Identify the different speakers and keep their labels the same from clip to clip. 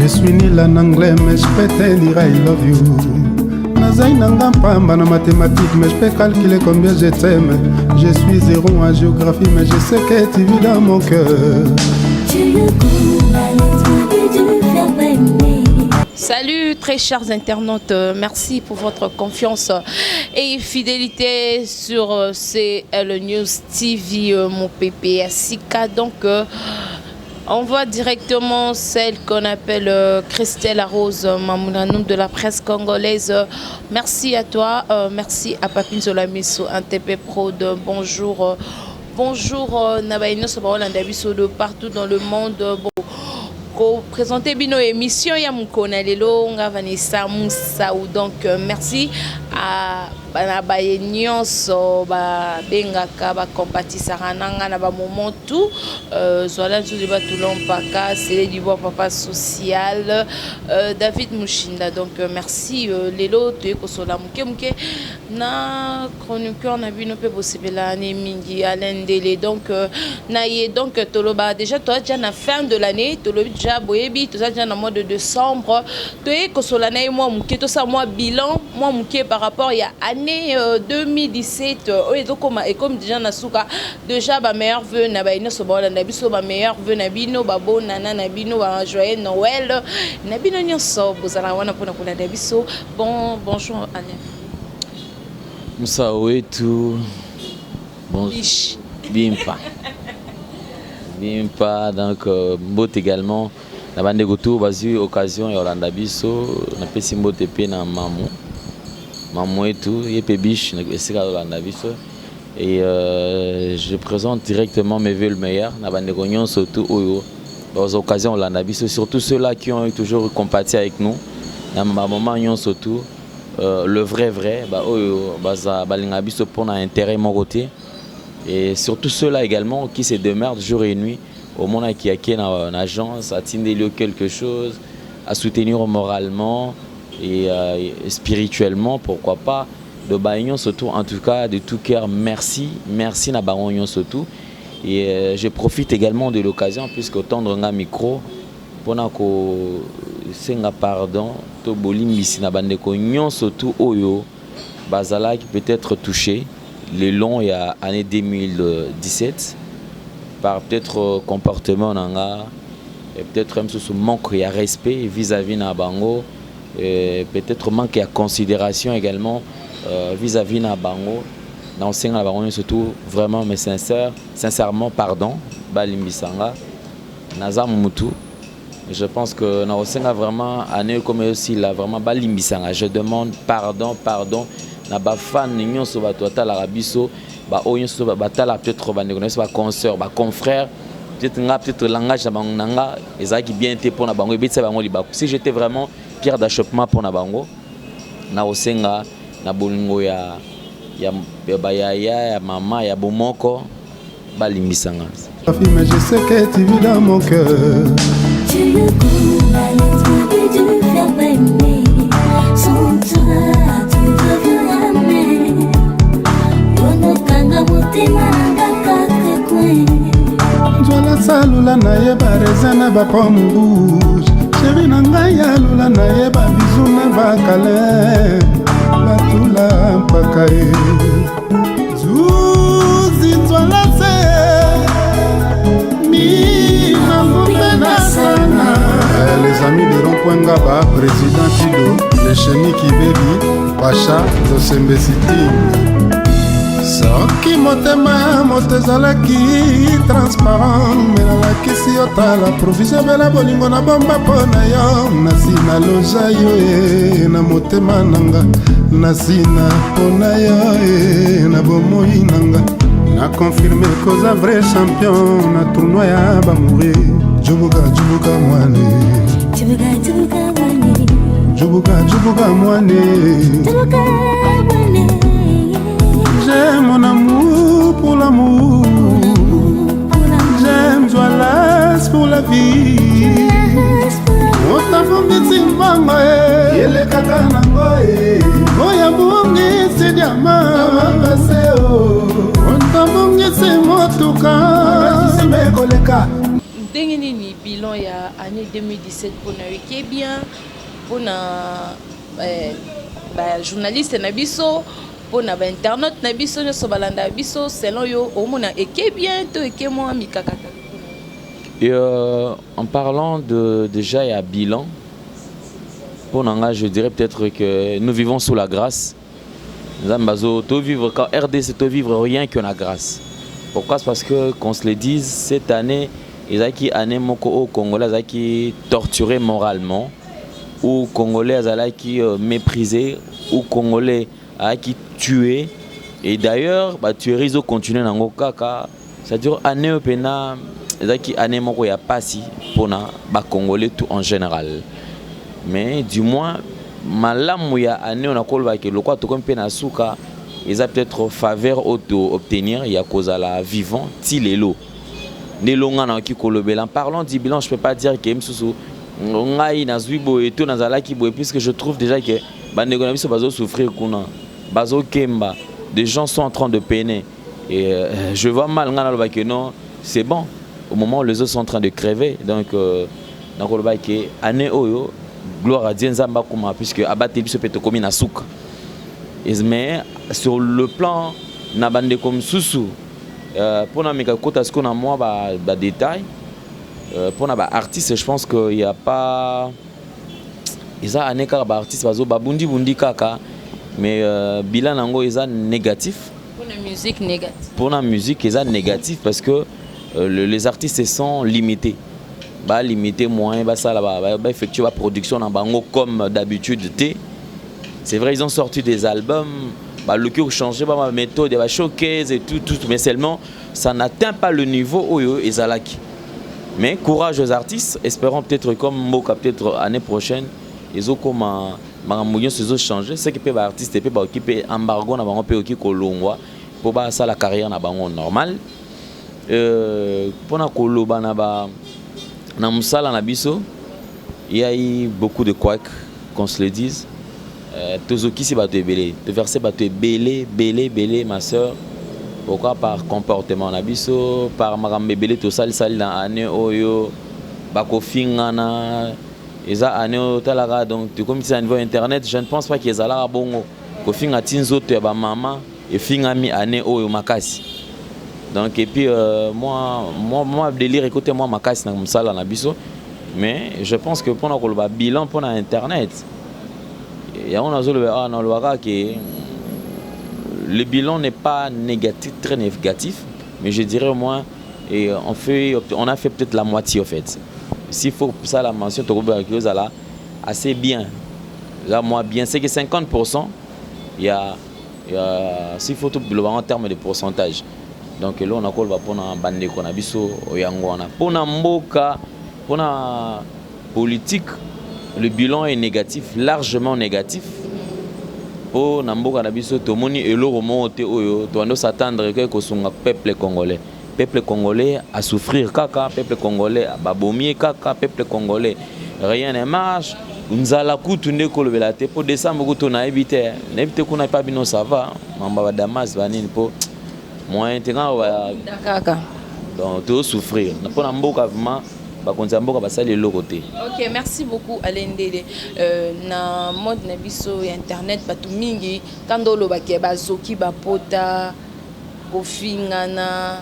Speaker 1: Je suis nul en anglais mais je peux te dire I love you. Nazai nanga pamba na mathématiques mais je peux calculer combien je t'aime. Je suis zéro en géographie mais je sais que tu vis dans mon cœur.
Speaker 2: Salut très chers internautes, merci pour votre confiance et fidélité sur CL News TV, mon PPSIK. Donc on voit directement celle qu'on appelle Christelle Arose Mamounanoum de la presse congolaise. Merci à toi, merci à Papine Zolamiso, un TP Pro de bonjour. Bonjour Nabaïno Sobaolanda Biso de partout dans le monde. Bon, présenter bino émission ya mukona lelo nga Vanessa Moussa. Donc merci à Banabaye nyonso ba bengaka ba compatisaka nanga na ba moment tout zola nzuli ba tulompaka c'est du bon papa social David Mushinda. Donc merci lelo to ekosola muke na chroniqueur na bino pe bosebela ne mingi alendele. Donc na ye donc toloba déjà toi déjà na fin de l'année tolobi déjà boyebi tout ça déjà na mois de décembre to ekosola na moi muke to ça moi bilan moi muke par rapport il y a année 2017 et comme déjà nasuka déjà ba meilleur vœu na ba ino so ba na biso ba meilleur vœu na bino ba bon nana na bino ba joyeux Noël na bino nyonso bozala wana pona kula na biso. Bonjour Alain
Speaker 3: Moussa Ouetou bon Bimpa donc mbot également na bande goto bazu occasion ya Olanda biso na pesi mbot pe na maman et tout, et je présente directement mes vœux le meilleur. Surtout aux occasions surtout ceux-là qui ont toujours compati avec nous. Maman surtout le vrai pour un intérêt mon côté et surtout ceux-là également qui se démerdent jour et nuit au monde qui a une agence à tenir quelque chose, à soutenir moralement et spirituellement, pourquoi pas, de Bagnon surtout, en tout cas de tout cœur, merci na Bagnon surtout. Et je profite également de l'occasion puisque tendre un micro pour que senga pardon to bolimbisi na bande ko nyon surtout oyo bazala qui peut être touché le long il y a année 2017 par peut-être comportement nanga et peut-être même sous manque de respect vis-à-vis na bango. Peut-être manque de considération également vis-à-vis de Bango. Dans ce cas, surtout vraiment, mais sincèrement, pardon, Balimbisanga, Nazam Moutou. Je pense que dans ce cas, vraiment, année comme aussi, là, vraiment, Balimbisanga. Je demande pardon. Na ba fan n'ignon sur ba toita l'arabiso, ba oyon sur ba tala peut-être ba négoce ba consoeur, ba confrère. Peut-être langage na banganga, ezaki qui bien été pour na bango, ebitsa bango libaku. Si j'étais vraiment pierre d'achoppement pour na bango, na osenga na bolingo ya maman ya bomoko balimbisanga.
Speaker 1: Mais je sais que tu vis dans mon cœur. Tu le connais, tu veux faire baigner. Sans toi, tu veux jamais. Yono kanga motema ngaka kwe. Jola salula na yeba rezana ba pomme rouge. Chéri nanga ya lula na yeba bisou na ba kale. Batula mpakae. Zuzi jola se. Mi na mupena sana. Les amis de Rond-Point Ngaba, président Kido, le chéni qui baby, Pacha, Zosembe City. Soki motema motezalaki transparent melakisi yotala provision bela bolingo na bomba pona yo nasina loja yo na motema nanga nasina pona yo na bomoi nanga na confirmé koza vrai champion na tournoi ya bamourir jubuka mwane jubuka mwane j'aime mon amour pour l'amour. J'aime Joalas pour la vie. On t'a fondu si maman et le cacanango Oya bungi c'est diamant. On t'a fondu c'est motuka.
Speaker 2: ndenge nini bilan ya année 2017 mpona yo eke bien mpona journaliste na biso mpona internaute na biso nyonso balanda biso selon yo omona eke bien to eke mwa mikakata?
Speaker 3: Et en parlant déjà il y a bilan, pour Nanga, je dirais peut-être que nous vivons sous la grâce. Vivre, quand RDC, te vivre rien que la grâce. Pourquoi? C'est parce que, qu'on se le dise, cette année, ils ont qui année moko Congolais qui torturé moralement, ou Congolais qui méprisé, ou Congolais qui tué. Et d'ailleurs, tueries ont continué dans le cas. C'est-à-dire année au pena, ils qui année moko ya passi pour na Congolais tout en général. Mais du moins, malamu ya année on a kolba que le quoi tout comme pena souka. Ils ont peut-être faveur obtenir, il y a cause à la vivant, tilelo. En parlant du bilan, je ne peux pas dire que puisque je trouve déjà que des gens sont en train de peiner. Et je vois mal que non, c'est bon. Au moment où les autres sont en train de crever, donc année oyo gloire à Dieu Nzamba puisque abattre biso peut commis na souka. Mais sur le plan nabande comme Soussou pour na meka kota ce qu'on a moi ba détail pour na ba artiste je pense que il y a pas ils a année car ba artiste bazo ba bundi kaka mais bilan nango ils a négatif
Speaker 2: pour la musique négative.
Speaker 3: Pour la musique ils a négatif parce que les artistes sont limités. Ba limité moyen ba ça là ba effectuer la production na bango comme d'habitude. C'est vrai, ils ont sorti des albums, le qui ont changé ma méthode, des showcase et tout, mais seulement ça n'atteint pas le niveau où ils ont. Mais courage aux artistes, espérons peut-être comme Moka, peut-être l'année prochaine, ils ont comme un se changer. C'est que les artistes peuvent occuper embargo, on peut occuper Kolongwa pour ça la carrière na bango normal. Pour na Koloba na musala na biso, il y a eu beaucoup de couacs, qu'on se le dise. Tozoki si bateau belé, te verser bateau belé ma soeur. Pourquoi? Par comportement nabiso, par marambe belé to sali dans année oyo, bako fingana, eza année talaga donc tu comme si à niveau internet, je ne pense pas qu'ils allaient bongo. Ko finga tinzo te ba maman et finga mi année oyo makasi. Donc et puis moi délire écoutez moi makasi na musala nabiso, mais je pense que pour na bilan pour na internet. Le bilan n'est pas négatif, très négatif, mais je dirais au moins on a fait peut-être la moitié en fait. S'il faut ça la mention, assez bien. Là, moi bien, c'est que 50%, il y a s'il faut tout en termes de pourcentage. Donc là on a quoi pour na bande qu'on a biso oyangwana. Pour na mboka, pour na politique. Le bilan est négatif, largement négatif. Pour Namboka Nabiso, Tomoni et l'Oromonte, on doit s'attendre que le peuple congolais. Peuple congolais à souffrir, kaka, peuple congolais à babomier, kaka, peuple congolais. Rien ne marche. Nous allons coutumer kolobelate pour décembre qu'on a évité. N'évitez qu'on n'a pas bien ça va. Mamba Damas vanine pour moi intégral. Donc tout souffrir. Pour Namboka vraiment.
Speaker 2: Ok, merci beaucoup Alain Dele. Na mode na biso internet batu mingi kando lo bakie bazoki bapota kofingana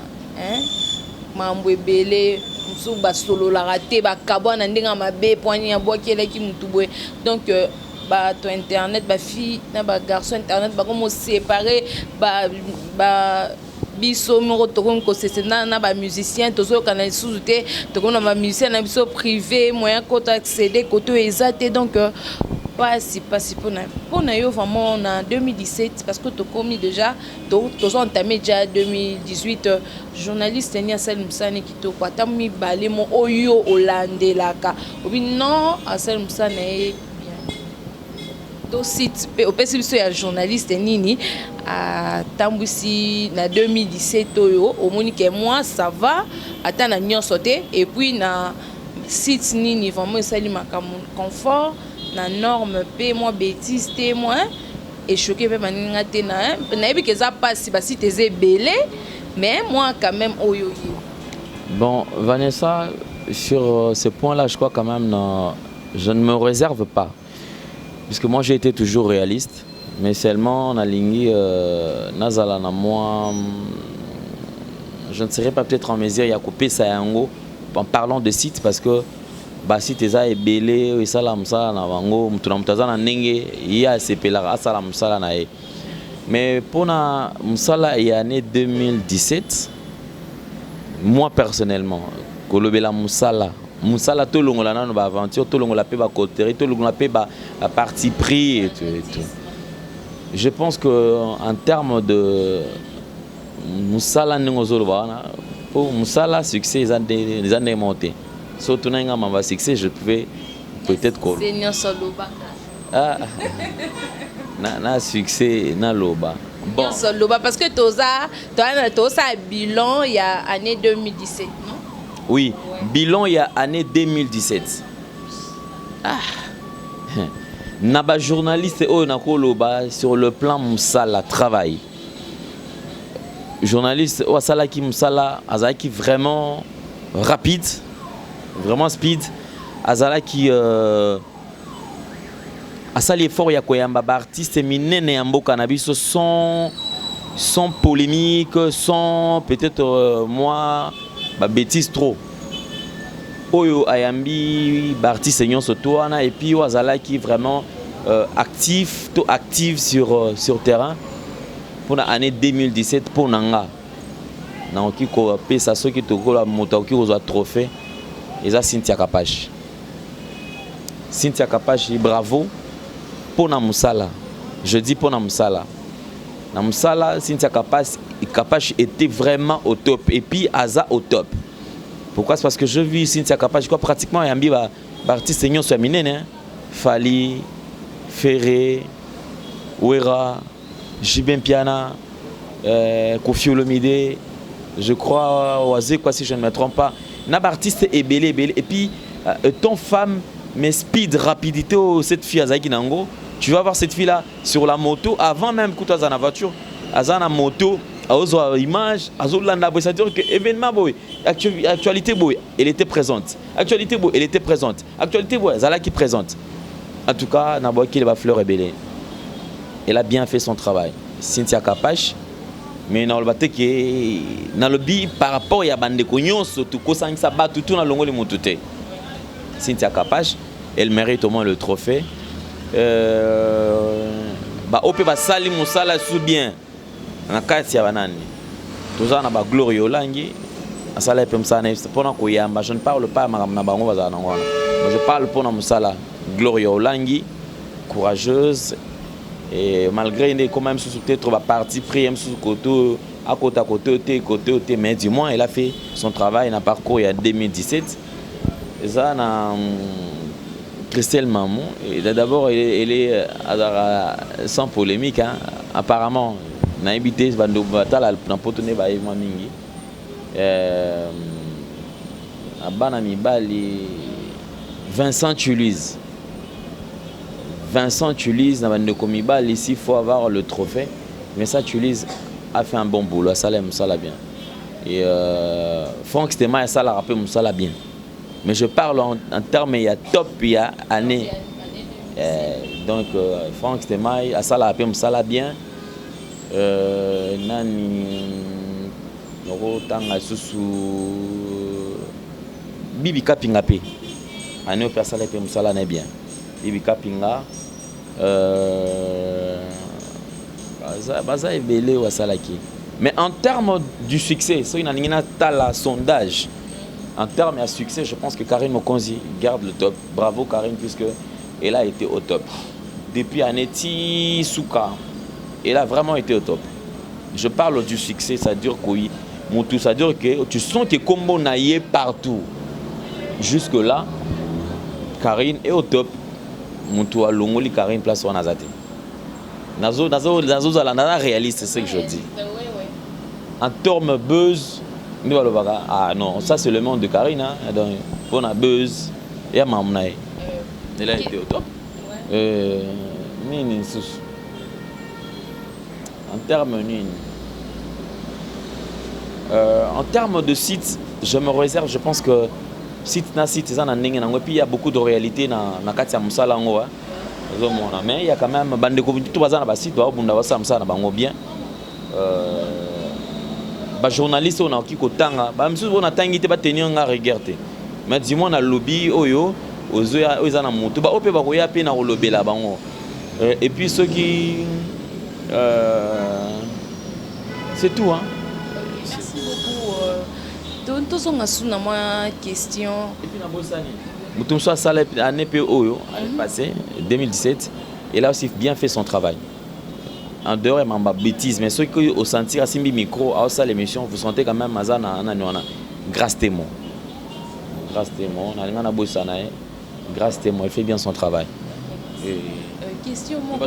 Speaker 2: mambo ebele musu basolo la raté bakabwa na ndenga mabe poani ya bwakela ki mutu boye. Donc bato internet ba fille na ba garçon internet ba comme séparer ba biso moko tokon ko sesena na ba musicien tozo kana sous-te tokon na ba musicien na biso privé moyen côté accéder côté exact donc pas si pour yo vraiment en 2017 parce que to commis déjà tozo entamé déjà 2018 journaliste ni Asel Msane qui to kwata mi balé mo oyo olandelaka obi non Asel Msane do site au PCBC ya journaliste nini à Tambousi na 2017 oyo au monique moi ça va attends na nyon sauté et puis na site nini vraiment sali makamu confort na norme p moi bêtise témoin et choqué pe maninga te na ebi que ça passe ba site belé mais moi quand même oyo.
Speaker 3: Bon Vanessa sur ce point-là, je crois quand même, non, je ne me réserve pas. Puisque moi, j'ai été toujours réaliste. Mais seulement, on a ligné, Nazala, moi, je ne serais pas peut-être en mesure de couper ça en parlant de sites parce que bah si tu es belé et ça la musala na bango mutu na mutaza na ndenge ya sepela asala musala na ye. Mais pour la musala et année 2017, moi personnellement kolobela musala to longola na ba aventure to longola pe ba coterie to longola pe ba parti pris et tout. Je pense que en termes de musala ndengozolo bana pour musala succès les années montées. Surtout dans ma succès, je pouvais peut-être quoi. Ah, na succès na loba.
Speaker 2: Bon. Parce que toza bilan il y a année 2017, non?
Speaker 3: Oui, ouais. Bilan il y a année 2017. Ah. Naba journaliste o na koloba sur le plan musala travail. Journaliste o sala ki musala azaki vraiment rapide. Vraiment speed. Azala qui a sali effort ya koyamba ba artiste minene ya mboka na biso sans polémique, sans peut-être moi ba bêtise trop. Oyo ayambi ba artiste nyonso toana et puis azala qui vraiment actif sur terrain pour l'année 2017 pour nanga. Na ki ko pesa soki to ko la moto ki ko trophée. Et ça, Cynthia Kapash. Cynthia Kapash, bravo pour Namusala. Je dis pour Namusala. Namusala, Cynthia Kapash était vraiment au top. Et puis, Aza au top. Pourquoi? C'est parce que je vis Cynthia Kapash, je crois pratiquement, il y a un artiste senior sur Minene. Fali, Ferré, Ouera, Jibin Piana, Kofi Olomide, je crois, Oazé, quoi, si je ne me trompe pas. N'a artiste est belé et puis ton femme mais speed rapidité cette fille Azaki Nango, tu vas voir cette fille là sur la moto avant même que tu as la voiture, azana moto, azo image, azo landa boy, c'est-à-dire que événement boy, actualité boy, elle était présente. Actualité boy, elle était présente. Actualité boy, Zala qui présente. En tout cas, na boy qui va fleur est belé. Elle a bien fait son travail. Cynthia Kapash. Mais dans le bateau qui dans le bi par rapport à bande cognon surtout ko sang ça bat tout na longo le motute. Cynthia Kapash, elle mérite au moins le trophée. Ba opé ba sali musala sou bien. Na kati ya banani. Toza na ba Glory Olangi, asala pe musala pona ko yamba, je ne parle pas na bango bazana ngwana. Je parle pour na musala Glory Olangi, courageuse. Et malgré une quand même sous peut-être partie pris sous côté à côté mais du moins elle a fait son travail dans parcours il y a 2017 et ça na Christelle Mamou et d'abord elle est sans polémique hein, apparemment na habité bando batala na potone ba yema mingi abana mibali Vincent Tulise n'a pas de comibal ici, il faut avoir le trophée. Mais ça, Tulise a fait un bon boulot, ça l'a bien. Et Franck Stema, ça l'a rappelé, ça l'a bien. Mais je parle en termes, il y a top, il y a année. Donc, Franck Stema, ça l'a rappelé, ça l'a bien. Nani, Tanga Susu, Bibi Kapingape. Année, ça l'a rappelé, ça l'a bien. Bibi Kapinga. Mais en termes du succès, sondage. En termes de succès, je pense que Karine Mokonzi garde le top. Bravo Karine, puisque elle a été au top. Depuis Aneti Souka, elle a vraiment été au top. Je parle du succès, ça dure quoi? Ça dure que tu sens que combo naïe partout. Jusque là, Karine est au top. Moutou a longoli Karine place en azate. Nazo zalanda réaliste, c'est ce que je dis. En termes buzz, ah non, ça c'est le monde de Karine. Hein. Donc, on a buzz, et à Mamnaï. Elle a été au top. En termes de site, je me réserve, je pense que site na site ça na ndenge nango puis il y a beaucoup de réalité na kati ya musala ngo mais il y a quand même bande ko tout bazana ba site ba bunda ba samsa na bango bien ba journaliste on a ki ko tanga ba msu on a tangi te ba tenir nga regardé mais dis-moi na lobby oyo ozoya ozana mutu ba ope ba ko ya pe na lobela bango et puis ceux qui c'est tout hein.
Speaker 2: Merci beaucoup. Tous on a souvent ma question.
Speaker 3: Et puis na bosani. Mutum soit ça l'année oyo passé 2017 et là aussi bien fait son travail. En dehors de ma bêtise mais ceux qui au sentir à simbi micro à ça l'émission vous sentez quand même mazana na grâce témoin. Grâce témoin na bosana grâce témoin il fait bien son travail.
Speaker 2: Question mon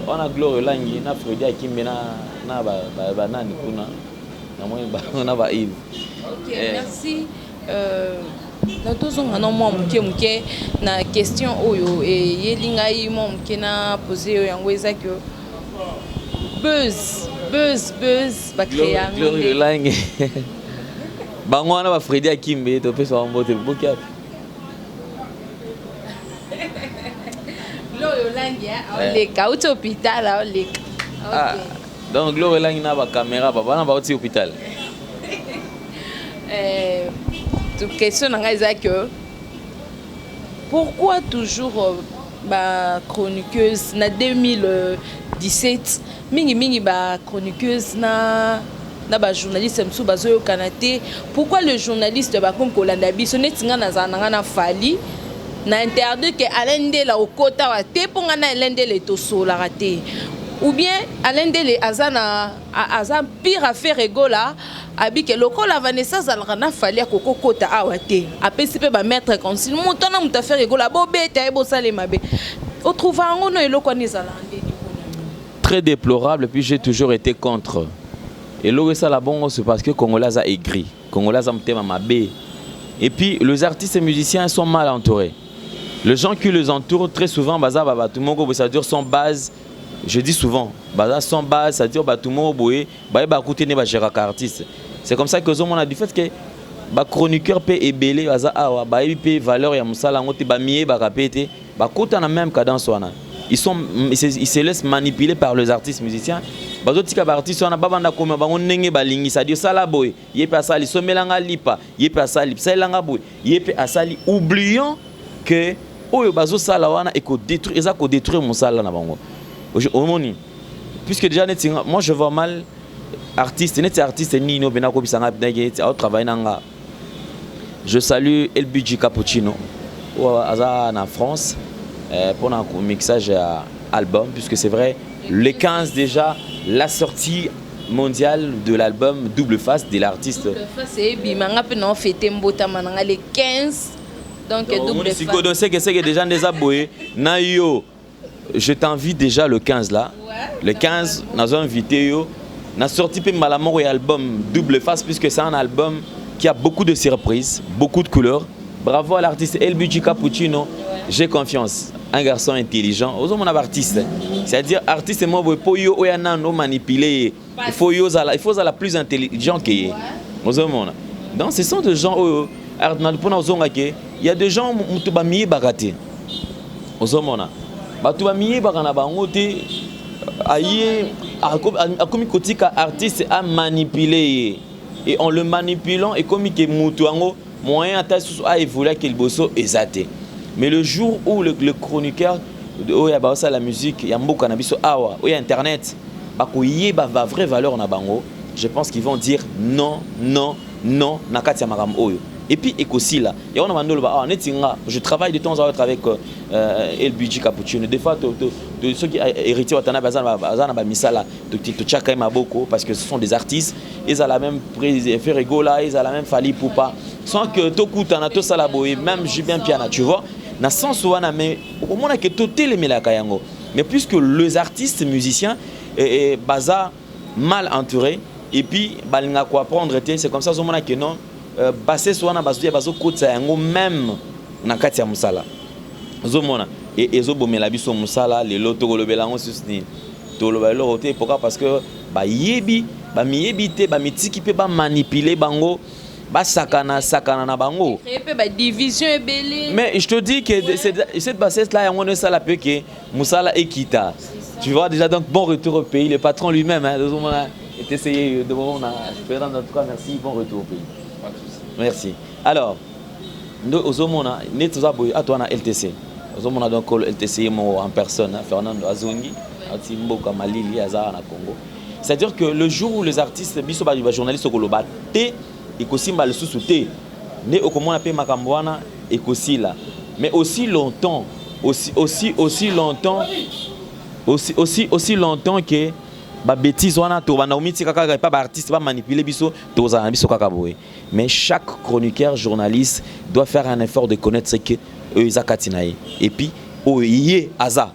Speaker 3: on a Gloire Langi na Fredi Akimbe na ba nani kuna na moyo na ba Yves.
Speaker 2: OK, merci. Na tozonga na mwa muke na question oyo yelinga yi mwa muke na poser yo yango ezaki buzz ba créer
Speaker 3: Gloire Langi. Bango na ba Fredi Akimbe to pesa mbote bokia.
Speaker 2: Oleka au hôpital oleka.
Speaker 3: Donc Gloire Langi na ba caméra baba na ba au hôpital.
Speaker 2: Toute question nanga que pourquoi toujours ba chroniqueuse na 2017 mingi ba chroniqueuse na ba journaliste msu bazoyo kanate pourquoi le journaliste ba comme kolanda biso netinga na zananga na fali na interdit que alende la okota wa te ponga na alende le tosola raté ou bien alende le azana pire affaire egola abi que lokola Vanessa zalana fali akoko kota awate apesi pe ba mettre conseil mutona muta affaire egola bobeta ebo sale mabe o trouva ngono eloko ni zalande
Speaker 3: très déplorable puis j'ai toujours été contre et là ça la bon c'est parce que Congolais a aigri Congolais a mtema mabe et puis les artistes et musiciens sont mal entourés. Les gens qui les entourent, très souvent, tout le monde ça dure son base. Je dis souvent, son base, ça dure tout le monde artiste. C'est comme ça que on a du fait que les chroniqueurs peuvent ébeler, ils valeur ya musala ngote ba mié ba répéter, na même cadence ils se laissent manipuler par les artistes musiciens. Bazoti ka artistes on a babanda comme bango ndenge balingi ça dire sala boy, yepe asali somelanga lipa, yepe asali psalanga boy, yepe asali oubliant que oyo bazo sala wana eko détruire eza ko détruire mon sala na bango omoni puisque déjà netinga moi je vois mal artiste nino bena ko bisanga ndenge au travail nanga je salue El Budji Cappuccino ou aza na France pour un mixage à album puisque c'est vrai le 15 déjà la sortie mondiale de l'album Double Face de l'artiste
Speaker 2: Double Face et bimanga pe no fêter mbota mananga le 15. Donc double face.
Speaker 3: Si que c'est déjà des abonnés, Nayo, je t'invite déjà le 15 là. Ouais, le 15, nous avons invité yo. Nous avons sorti malamor et album Double Face puisque c'est un album qui a beaucoup de surprises, beaucoup de couleurs. Bravo à l'artiste El Budji Cappuccino. Ouais. J'ai confiance. Un garçon intelligent. Aux hommes artiste. C'est-à-dire artiste et moi pour yo oyanano manipuler. Il faut la plus intelligent que y. Aux hommes. Donc ce sont des gens il y a des gens qui ont mis bagaté. Aux hommes, ils ont mis bagaté. Comme artiste a manipulé et en le manipulant et comme que mutuango moyen à évoluer qu'il bosso exaté. Mais le jour où le chroniqueur de la musique, il y a beaucoup cannabis awa, il y a internet, ba vraie valeur na bango, je pense qu'ils vont dire non na katia magam oyo. Et puis aussi là, je travaille de temps à autre avec El Budji Cappuccino. Des fois, ceux qui héritent Watana Bazana Misala, parce que ce sont des artistes, ils ont la même prise, Ferregola, ils ont la même Fali Poupa. Sans que Toku Tanato Salaboy, même Julien Piana, tu vois, na sens où on a mais au moins que tout est les Kayango. Mais puisque les artistes musiciens baza mal entourés, et puis balinga quoi prendre, c'est comme ça que non. Basé sur na bazo bazo kotsa yango même na kati ya musala zomona et ezo bomela biso musala le loto kolobela ngo susni to lobelo roté pourquoi parce que ba yebi ba miyebi te ba mitiki pe ba manipuler bango sakana na bango.
Speaker 2: Division est belle.
Speaker 3: Mais je te dis que cette bassesse là, on est ça la peu que Moussala Ekita. Tu vois déjà, donc bon retour au pays. Le patron lui-même, hein, est essayé de moment. En tout cas, merci, bon retour au pays. Merci. Alors, nous Ozomona, nous sommes à toi na LTC. Ozomona donc LTC en personne, Fernando Azongi, Atimboka Malili, Azara na Congo. C'est-à-dire que le jour où les artistes, les journalistes, ils kosimba le sous-souté, né au comment on appelle Makambouana et Kosila. Mais aussi longtemps que ba bêtise wana to ba naomi tikaka pas ba artiste ba manipuler biso to za biso kaka boy. Mais chaque chroniqueur journaliste doit faire un effort de connaître ce que eux akatinaye. Et puis oye aza.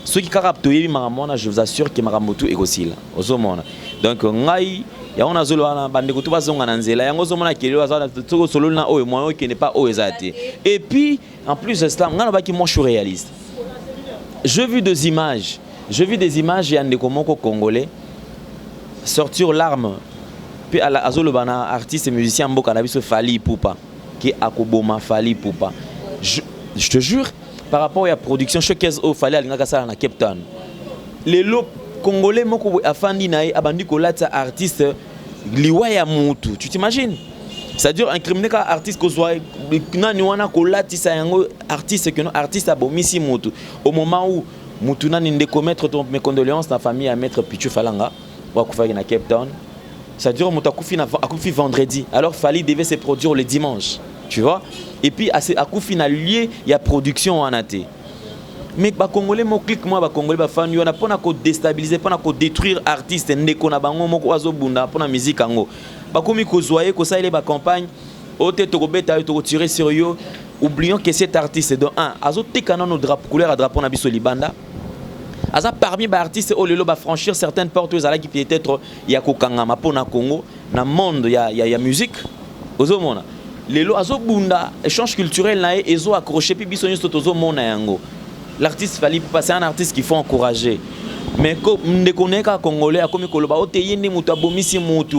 Speaker 3: Ceux qui captent maramona, je vous assure que maramotu est aussi là. Ozomona. Donc ngai ya on a zolo na bande ko tuba zonga na nzela yango zomona kelelo azana tsoko solo na oyo moyo qui n'est pas oezate. Et puis en plus de cela, ngana ba ki moi je suis réaliste. J'ai vu des images ya ndeko moko congolais sortir l'arme puis à azolo bana artiste et musicien mboka na biso Fally Ipupa qui akoboma Fally Ipupa. Je te jure par rapport à la production showcase au Fally alingaka sala na Cape Town. Les lots congolais moko afandi nae abandi kolata artiste liwa ya mutu. Tu t'imagines? C'est-à-dire incriminer ka artiste ko soit nani wana kolatisa yango artiste que non artiste abomisi mutu. Au moment où mutu nani ndeko mettre mes condoléances na famille à maître Pichu Falanga wa kufa na Cape Town. C'est-à-dire mutu akufi vendredi. Alors Fally devait se produire le dimanche. Tu vois? Et puis à Koufi na lieu il y a production en athée. Mais ba congolais mo clique moi ba congolais ba fan yo na pona ko déstabiliser pona ko détruire artiste ndeko na bango moko azobunda pona musique ango. Ba komi ko zoyer ko ça il ba campagne ote to ko beta to ko tirer sur yo. Oublions que cet artiste de un azo tekana no drapeau couleur à drapeau na biso libanda. Aza parmi ba artistes au lelo ba franchir certaines portes aux ala qui peut-être ya ko kangama pona Congo na monde ya musique. Ozomona lelo azobunda échange culturel na ezo accroché puis biso nyonso tozomona yango. L'artiste Fally Ipupa c'est un artiste qu'il faut encourager. Mais comme ndeko congolais a komi koloba oteyende mutu abomisi mutu.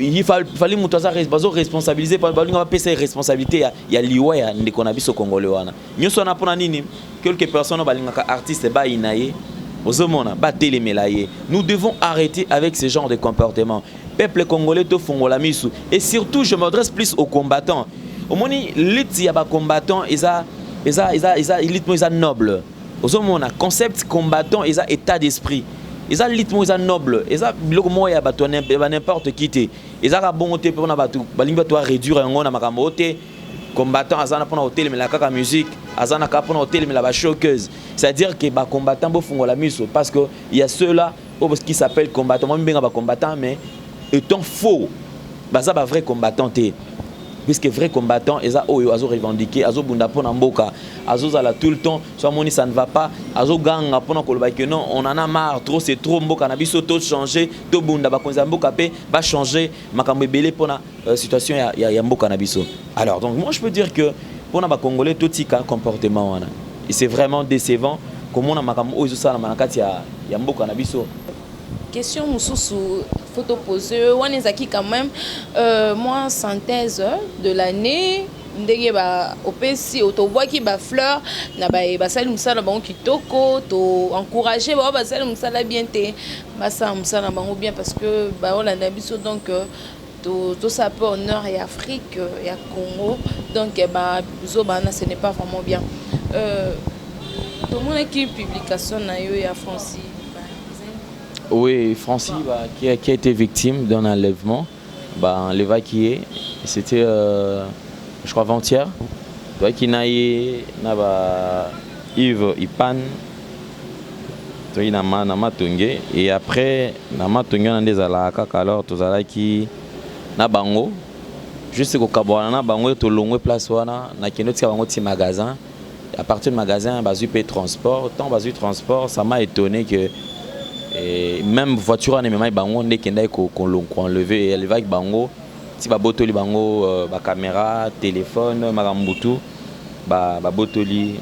Speaker 3: Il fallait mutu za responsabiliser pas balinga ba pesa responsabilité ya liwa ya ndeko na biso congolais wana. Nyonso na pona nini quelques personnes balinga artiste ba inaye ozomona ba telemela ye. Nous devons arrêter avec ce genre de comportement. Peuple congolais to fongola misu et surtout je m'adresse plus aux combattants. Au moni lit ya ba combattants ils noble. Ozomona concept combattant ils état d'esprit. Ils ont noble, ils ont n'importe qui te. Ils ont bon te pour na batu, balinga to réduire yango na makambo te. Combattant azana pona hotel mais la kaka musique, azana ka pona hotel mais la ba showcase. C'est-à-dire que ba combattant bo fongola miso parce que il y a ceux-là qui s'appellent combattants, moi bien ba combattant mais étant faux. Baza ba vrai combattant te. Puisque vrai combattant, ils ont revendiqué, ils ont bunda pona mboka, ils ont tout le temps, soit moni ça ne va pas, ils ont ganga pona koloba que non, on en a marre, trop c'est trop mboka na biso tout changer, tout bunda ba konza mboka pe va changer, makambo belé pona situation ya mboka na biso. Alors donc moi je peux dire que pona ba congolais tout tika comportement wana. Et c'est vraiment décevant comment on a makambo ozo sala manakati ya mboka na biso.
Speaker 2: Question Moussousou, photo posée, Wanezaki quand même, moi synthèse de l'année, ndenge ba opesi otoboa ki ba fleur na ba sali musala bango kitoko to encourager ba sali musala bien te ba sa musala bango bien parce que ba on a biso donc tout ça peut honneur et Afrique et Congo donc ba zo bana ce n'est pas vraiment bien tout le monde qui publication na yo ya Francis.
Speaker 3: Oui, Francis qui a été victime d'un enlèvement, l'évacué, c'était je crois avant-hier. Qui n'a Yves Ipan, et après Namatonge on des alaka alors tous qui na bango juste au Kabwana na bango to longue place wana na kinoti ka bango ti magasin. À partir du magasin bazu paye transport, tant bazu transport, ça m'a étonné que et même voiture en même bango ndé kenda ko enlever elle va avec bango si ba botoli bango ba caméra téléphone makambutu ba botoli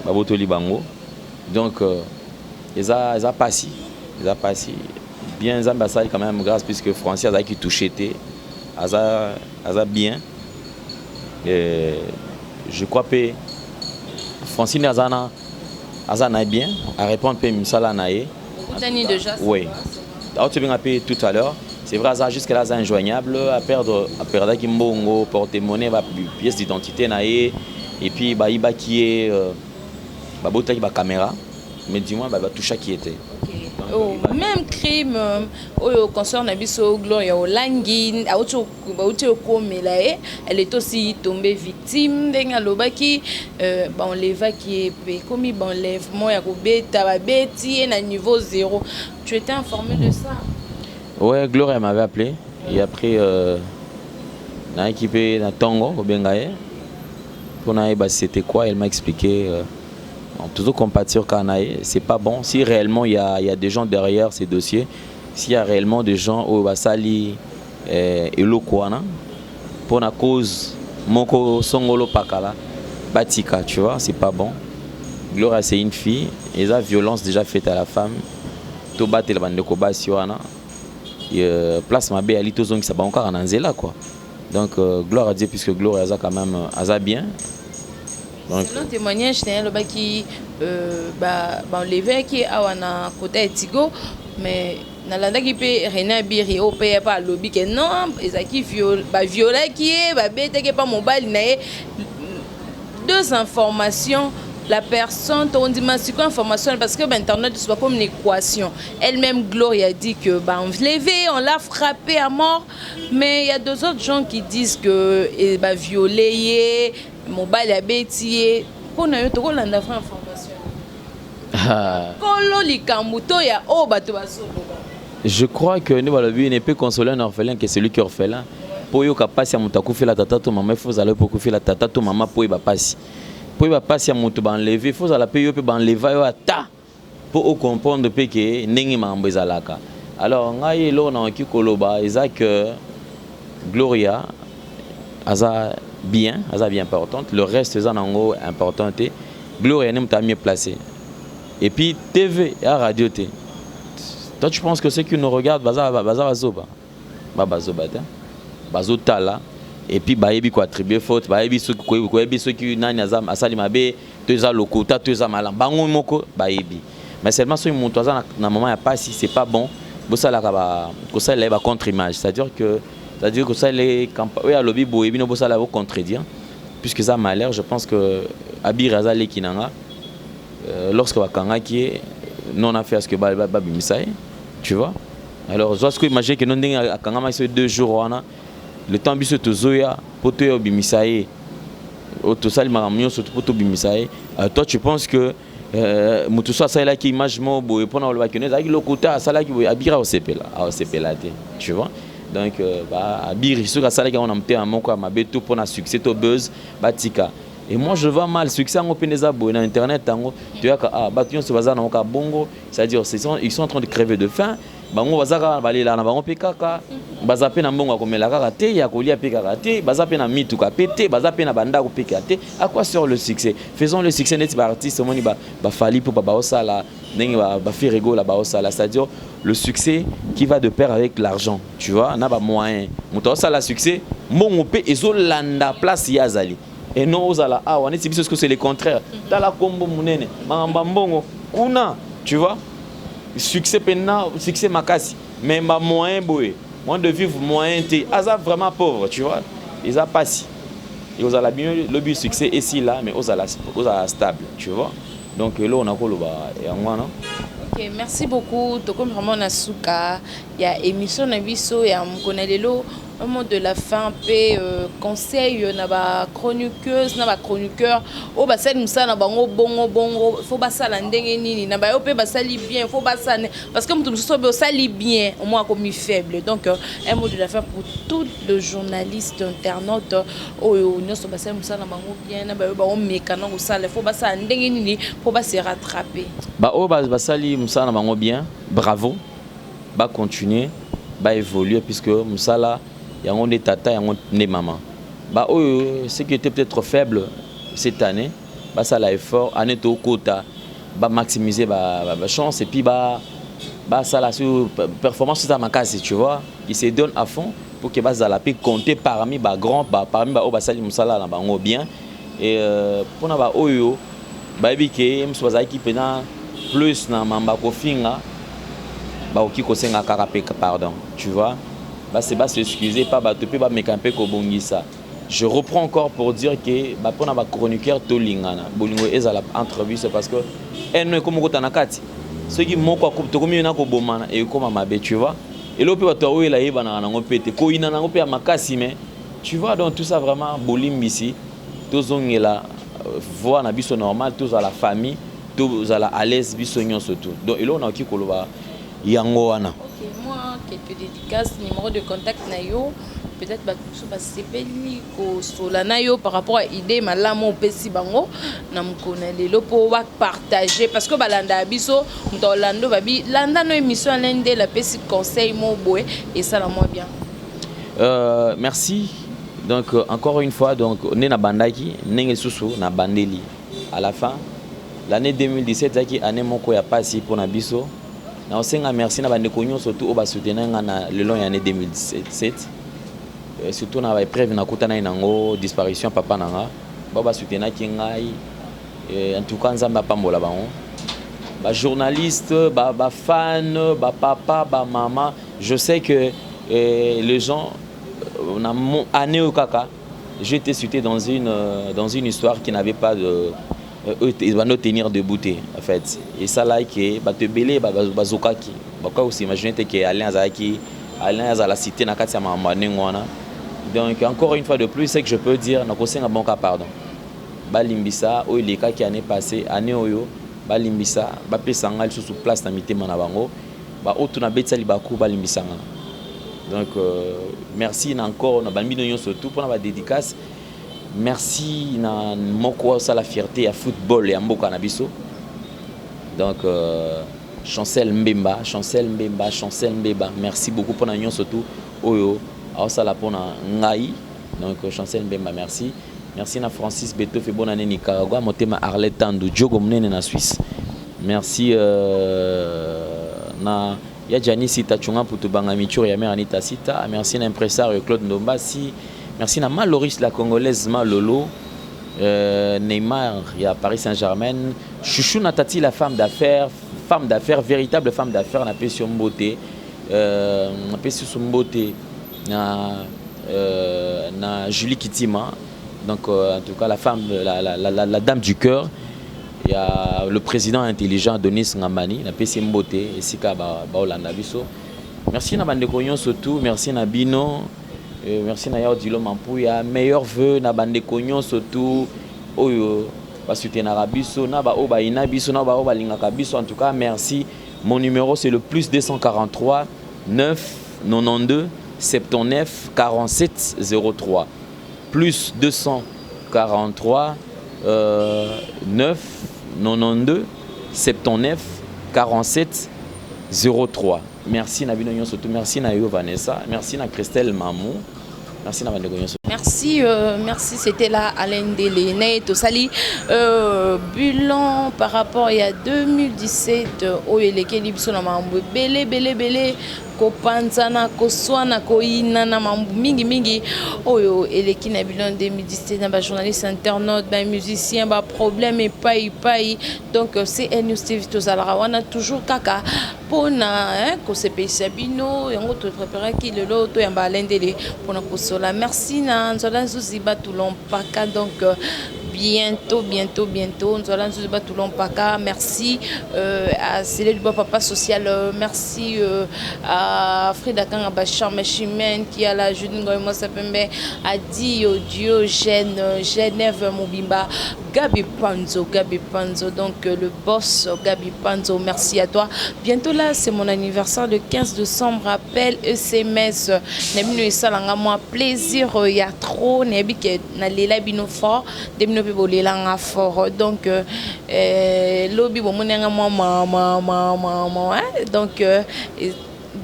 Speaker 3: bango donc ils a passé bien ambassade quand même grâce puisque Français a qui touché té aza bien. Je crois que Francine Azana est bien, à répondre à Msala Nae.
Speaker 2: Déjà.
Speaker 3: Oui. Tout à l'heure, c'est vrai, ça jusqu'à là, c'est injoignable, à perdre Kimbongo, porte-monnaie, pièce d'identité Nae, et puis il va qui est, la caméra, mais dis-moi, il va toucher qui était.
Speaker 2: Oh, même crime au concert Nabiso Gloria Olangin elle est aussi tombée victime d'un lobaki on l'évacue comme il enlèvement ya kobeta babeti na niveau 0. Tu étais informé de ça?
Speaker 3: Ouais, Gloria m'avait appelé et après na équipé na Tongo au Bengaye pour c'était quoi, elle m'a expliqué. Toujours compatir Kanae, c'est pas bon. Si réellement il y a des gens derrière ces dossiers, s'il y a réellement des gens au Basali et Lokwana, pour la cause Moko Songolo Pakala, Batika, tu vois, c'est pas bon. Gloria, c'est une fille, et la violence déjà faite à la femme, tout battre le bande de Koba Siwana, place ma bé Ali Tozong, ça va encore en Anzela, quoi. Donc, Gloria a dit, puisque Gloria a quand même bien.
Speaker 2: Selon témoignage, c'est un qui enlevé qui a un côté Tigo, mais dans la qui peut René Biri au pays pas lobby que non, et qui violer qui est bête qui pas mobile nae deux informations. La personne, on dit c'est quoi information parce que internet c'est pas comme une équation. Elle-même Gloria dit que on l'a frappé à mort, mais il y a deux autres gens qui disent que violé mobile a bêtier pour nous to la information.
Speaker 3: Je crois que nous ne peut consoler un orphelin que celui qui est orphelin. Pour yo kapasi ya mutaku fait la tata to maman, il faut aller pour faire la tata to maman pour y passer. Pour y passer à mutu enlever, il faut aller payer pour enlever yo ata pour comprendre que nengi mambo ezalaka. Alors ngai lo na ki koloba ezak Gloria aza bien importante, le reste est en importante. Gloria n'est pas mieux placé. Et puis TV et radio T. Toi tu penses que ceux qui nous regardent bazoba bazotala et puis bayebi ko attribuer faute bayebi ceux qui nani azam asali mabe teza lokota teza malam bango moko bayebi. Mais seulement ceux monto na maman ya pas si c'est pas bon bosala ka ko ça lève contre image, c'est-à-dire que ça les campagnes à lobby boyebi no bosala ko contredire puisque ça m'a l'air, je pense que Abir Azali Kinanga lorsque Wakanga qui est non a fait à ce que Babimisaï, tu vois. Alors je peux imaginer que nous avons Kangama 2 jours le temps biso tozoya poto yo bimisaï autosali maramio surtout poto bimisaï. Toi tu penses que mutuso ça là qui image mo boye pona le bakene za ki lokota ça là qui Abira au CPLA tu vois. Donc Abir sur ça là qui on a monté un moko à mabeto pour un succès to buzz batika. Et moi je vois mal succès en openeza boy na internet tango tu vois que batuyon se baza na bongo, c'est-à-dire ils sont en train de crever de faim. Bango bazaka balela na bango pekaka bazape na mbongo akomela kaka te ya kolia pekaka te bazape na mituka pete bazape na banda ko pekaka te. À quoi sert le succès? Faisons le succès net ba artiste moni ba fali pour ba osala ndenge ba faire rigolo ba osala, c'est-à-dire le succès qui va de pair avec l'argent, tu vois, na ba moyen muto osala succès mbongo pe ezolanda place yazali et non osala on est parce que c'est le contraire dans la combo munene mangamba mbongo kuna, tu vois. Succès pena, succès makasi, mais ma moyen boé, moins de vivre moyen t'es, asa vraiment pauvre, tu vois, ils a pas si, ils ont la bien le but succès ici là, mais aux la stable, tu vois, donc là on a quoi le bas et en moi non.
Speaker 2: Ok, merci beaucoup. Donc comme vraiment Nasuka, il y a émission Nabiso et à Mkonalelo. Au moment de la fin, conseil na ba chroniqueuse na ba chroniqueur o ba sali musala na bango bongo faut ba sala ndenge nini na ba yo pe ba sali bien faut ba sala parce que mutu muso be sali bien au moins comme faible. Donc un mot de la fin pour tous les journalistes internautes o nyoso ba sali musala na bango bien na ba yo ba o mekana ko sala faut ba sala ndenge nini faut ba se rattraper
Speaker 3: ba o ba sali musala na bango bien, bravo, ba continuer ba évoluer puisque musala il y a des tata, il y a des mamans. Bah, ceux qui étaient peut-être faibles cette année, bah, ça l'a effort, année au quota, bah, maximiser la chance et puis bah, ça la performance c'est à ma case, tu vois, ils se donnent à fond pour que bazala pe compter parmi ba grand parmi ba o basali musala na bango bien et pour na ba oyo ba bike msoza ki pena plus na mamba kofinga ba oki kosenga kaka pe pardon tu vois ba c'est pas s'excuser pas ba topé ba mekampe ko bongisa. Je reprends encore pour dire que bah pour na ba chroniqueur to lingana bolingo ezala entrevue parce que eno comme ko tanakati ceux qui moko ko to komi na ko bomana et comme mabe tu vois et l'opé ba to oyo la yeba na ngo pété ko ina na ngo pe makasi mais tu vois donc tout ça vraiment bolimbisi tozongela voir na biso normal tous à la famille tous à la à l'aise biso nyon surtout donc et là on a ki koloba yango wana.
Speaker 2: OK, moi quelques dédicaces numéro de contact na yo peut-être bakusu basepeli ko solana yo par rapport à idée malamo pesi bango na mkona lelo po wa partager parce que balanda biso ndolando babi landa no émission lende la pesi conseil mo boé et ça la moi bien.
Speaker 3: Merci. Donc encore une fois donc on est na bandaki nenge susu na bandeli à la fin l'année 2017 zaki année moko ya passé pour na biso na osenga merci na bande konyo surtout au ba soutenir na le long année 2017 surtout na ba épreuve na kutana inango disparition papa nanga ba soutenir ki ngai en tout cas nzamba pambola bango ba journaliste ba fan ba papa ba maman je sais que les gens on a mon année au kaka j'ai été cité dans une histoire qui n'avait pas de il va nous tenir debout en fait et ça là que ba te belé bazokaki ba aussi imaginer que Alain à la cité na kati ya mamane ngwana donc encore une fois de plus c'est que je peux dire na kosenga bon cas pardon ba limbisa o ileka qui année passée année oyo ba limbisa ba pesanga sous place na mitema na bango ba otu na betali baku ba limbisanga donc merci encore na bambino nyo surtout pour na dédicace. Merci na moko ça la fierté à football et à mboka na biso. Donc Chancel Mbemba, merci beaucoup pour na nyon surtout oyo a ça la pona ngai. Donc Chancel Mbemba merci. Merci na Francis Beto fait bonne année Nicaragua, motema Arlette Tandu Diogo Mnene na Suisse. Merci na ya Janice Tachunga pour to banga michur ya mère Anita Sita. Merci na impresario Claude Ndombasi. Merci à Maloris, la Congolaise Malolo, Neymar, il y a Paris Saint-Germain, Chouchou Natati, la femme d'affaires, véritable femme d'affaires, on a pu sur beauté, na Julie Kitima, donc en tout cas la femme, la dame du cœur. Il y a le président intelligent Denis Ngamani, la PC Mbote, et Sika Baolanda Biso. Merci na bande konyon surtout, merci na Bino. Merci Naya Dilo Mampouya, meilleur vœu na bande konyon surtout oyo ba soutenir biso na ba oba ina biso na ba oba lingaka biso en tout cas merci. Mon numéro c'est le plus 243 9 92 79 47 03 plus 243 9 92 79 47 03. Merci na bino nyon surtout merci na yo Vanessa, merci na Christelle Mamou. Merci na bande konyon.
Speaker 2: Merci, merci. C'était là Alain Delene Tosali. Bilan par rapport il y a 2017 au Elekeli biso na mambo belé ko panzana ko swana ko ina na mambo mingi oyo eleki na bilan 2017 na ba journaliste internaute ba musicien ba problème et pas donc c'est News TV tozala wana toujours kaka pona ko sepesa bino yango to préparer ki lelo to yamba Alain Delene pona ko sola. Merci na nzola zuziba tulompaka donc bientôt nzola zuziba tulompaka. Merci à Célé du Papa Social, merci à Frida Kanga Bachar Machimène qui a la jeune moi s'appelle Adi Diogène Genève Mobimba Gabi Panzo donc le boss Gabi Panzo, merci à toi. Bientôt là c'est mon anniversaire le 15 décembre, appel SMS Nebino Salanga moi plaisir il y a trop Nebi que na lela bino fort Debino pe bolela fort donc lobby bon monenga moi donc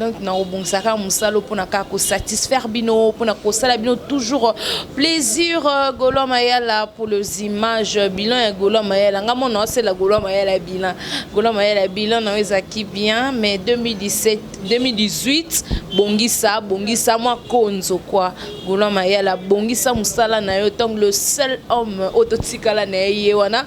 Speaker 2: donc na obonsaka musalo pour na ka ko satisfaire bino pour na ko sala bino toujours plaisir Golo Mayala pour les images bilan Golo Mayala nga mon c'est la Golo Mayala bilan na ezaki bien mais 2018 bongisa moi konzo quoi Golo Mayala bongisa musala na yo tant le seul homme autotikala na ye wana